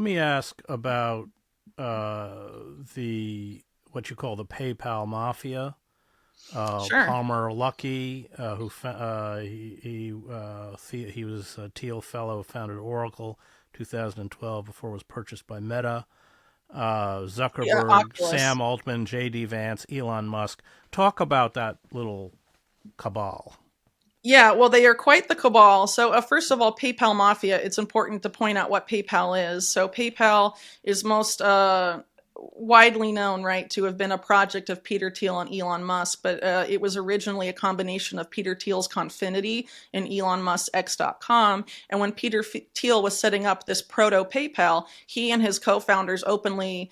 me ask about the what you call the PayPal Mafia. Sure. Palmer Luckey, he was a Thiel Fellow, founded Oracle 2012 before it was purchased by Meta. Yeah, Zuckerberg, Oculus. Sam Altman, J.D. Vance, Elon Musk. Talk about that little cabal. Yeah, well, they are quite the cabal. So, first of all, PayPal Mafia, it's important to point out what PayPal is. So, PayPal is most widely known, right, to have been a project of Peter Thiel and Elon Musk, but it was originally a combination of Peter Thiel's Confinity and Elon Musk's X.com. And when Thiel was setting up this proto PayPal, he and his co founders openly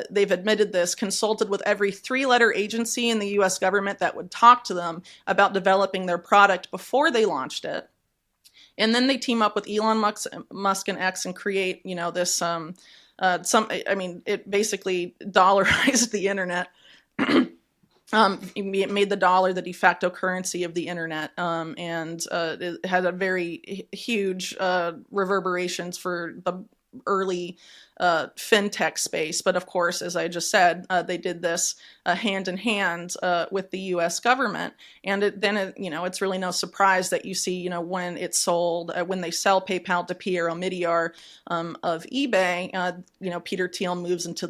they've admitted this, consulted with every three-letter agency in the US government that would talk to them about developing their product before they launched it. And then they team up with Elon Musk and X and create, this I mean, it basically dollarized the internet. It made the dollar the de facto currency of the internet, and it had a very huge reverberations for the early fintech space. But of course, as I just said, they did this hand in hand with the U.S. government, and it's really no surprise that you see, when it's sold, when they sell PayPal to Pierre Omidyar of eBay, Peter Thiel moves into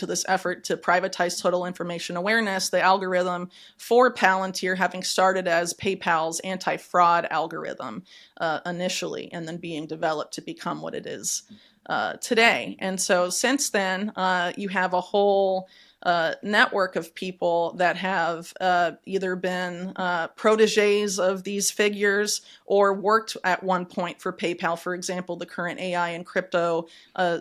this effort to privatize total information awareness, the algorithm for Palantir having started as PayPal's anti-fraud algorithm initially, and then being developed to become what it is today. And so since then, you have a whole network of people that have either been proteges of these figures or worked at one point for PayPal. For example, the current AI and crypto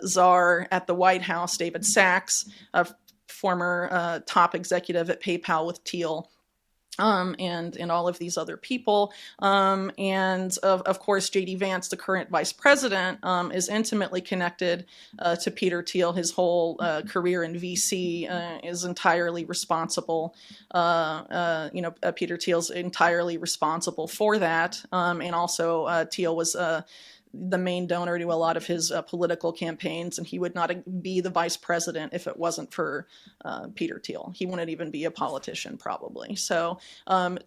czar at the White House, David Sachs, a former top executive at PayPal with Thiel, and all of these other people. And of course, J.D. Vance, the current vice president, is intimately connected to Peter Thiel. His whole career in VC is entirely responsible. Peter Thiel's entirely responsible for that. And also, Thiel was the main donor to a lot of his political campaigns, and he would not be the vice president if it wasn't for Peter Thiel. He wouldn't even be a politician, probably. So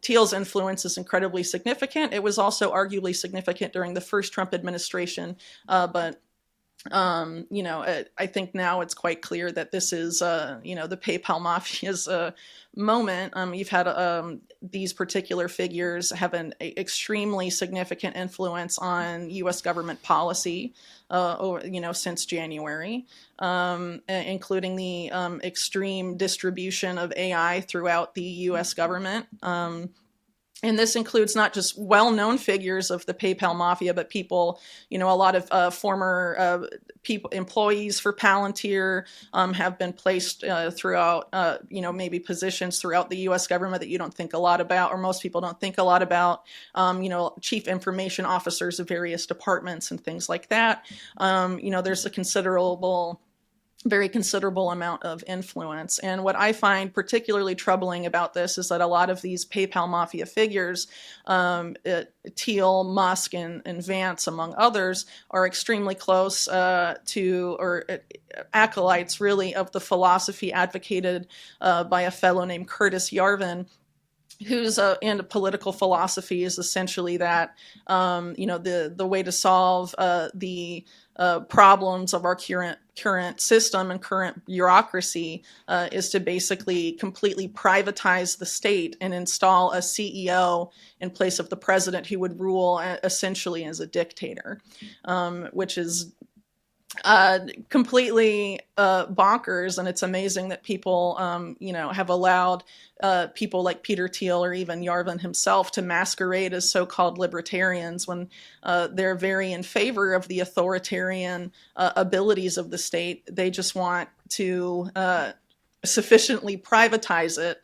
Thiel's influence is incredibly significant. It was also arguably significant during the first Trump administration, but I think now it's quite clear that this is, the PayPal mafia's moment. You've had these particular figures have an extremely significant influence on U.S. government policy, since January, including the extreme distribution of AI throughout the U.S. government. And this includes not just well-known figures of the PayPal mafia, but people, a lot of former employees for Palantir have been placed throughout, maybe positions throughout the U.S. government that you don't think a lot about, or most people don't think a lot about. Chief information officers of various departments and things like that. There's a very considerable amount of influence. And what I find particularly troubling about this is that a lot of these PayPal mafia figures, Thiel, Musk, and Vance, among others, are extremely close to, or acolytes, really, of the philosophy advocated by a fellow named Curtis Yarvin, whose in political philosophy is essentially that the way to solve the problems of our current system and current bureaucracy is to basically completely privatize the state and install a CEO in place of the president who would rule essentially as a dictator, which is completely bonkers. And it's amazing that people, have allowed people like Peter Thiel or even Yarvin himself to masquerade as so-called libertarians when they're very in favor of the authoritarian abilities of the state. They just want to sufficiently privatize it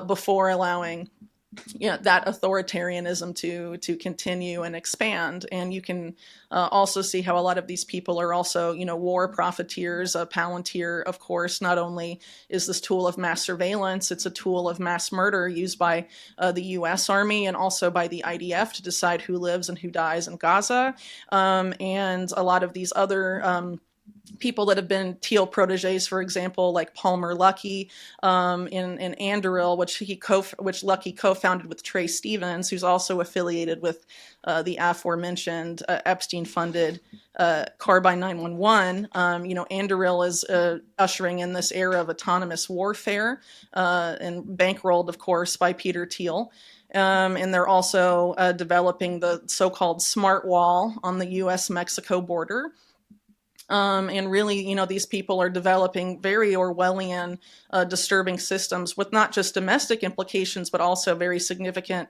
before allowing that authoritarianism to continue and expand. And you can also see how a lot of these people are also, war profiteers. Palantir, of course, not only is this tool of mass surveillance, it's a tool of mass murder used by the U.S. Army and also by the IDF to decide who lives and who dies in Gaza. And a lot of these other people that have been Teal proteges, for example, like Palmer Luckey in Anduril, which Luckey co-founded with Trey Stevens, who's also affiliated with the aforementioned Epstein-funded Carbine 911. Anduril is ushering in this era of autonomous warfare and bankrolled, of course, by Peter Thiel. And they're also developing the so-called smart wall on the U.S.-Mexico border. And really, these people are developing very Orwellian, disturbing systems with not just domestic implications, but also very significant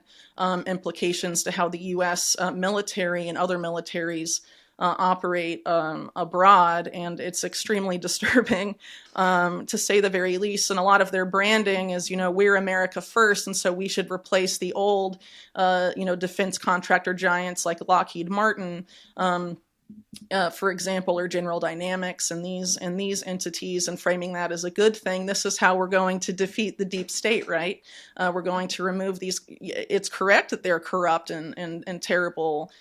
implications to how the U.S. Military and other militaries operate abroad. And it's extremely disturbing, to say the very least. And a lot of their branding is, we're America first. And so we should replace the old, defense contractor giants like Lockheed Martin, for example, or General Dynamics and these entities, and framing that as a good thing. This is how we're going to defeat the deep state, right? We're going to remove these. It's correct that they're corrupt and terrible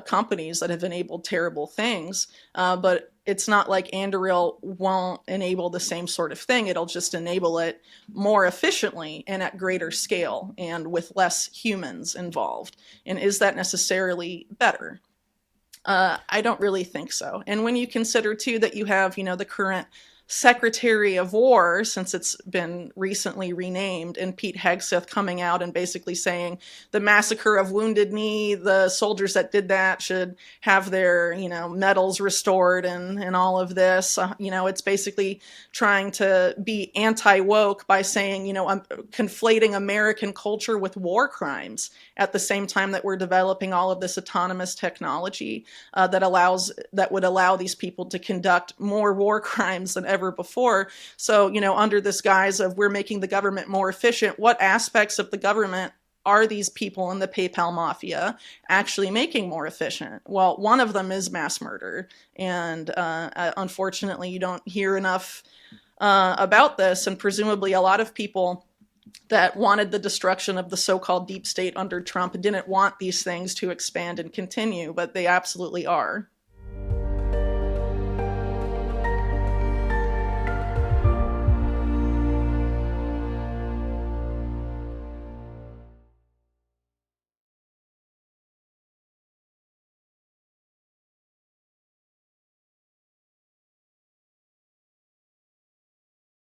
companies that have enabled terrible things, but it's not like Anduril won't enable the same sort of thing. It'll just enable it more efficiently and at greater scale and with less humans involved. And is that necessarily better? I don't really think so. And when you consider, too, that you have, the current Secretary of War, since it's been recently renamed, and Pete Hegseth coming out and basically saying the massacre of Wounded Knee, the soldiers that did that should have their, medals restored and all of this. It's basically trying to be anti-woke by saying, conflating American culture with war crimes at the same time that we're developing all of this autonomous technology that would allow these people to conduct more war crimes than ever before. So, under this guise of we're making the government more efficient, what aspects of the government are these people in the PayPal mafia actually making more efficient? Well, one of them is mass murder. And unfortunately, you don't hear enough about this. And presumably a lot of people that wanted the destruction of the so-called deep state under Trump didn't want these things to expand and continue, but they absolutely are.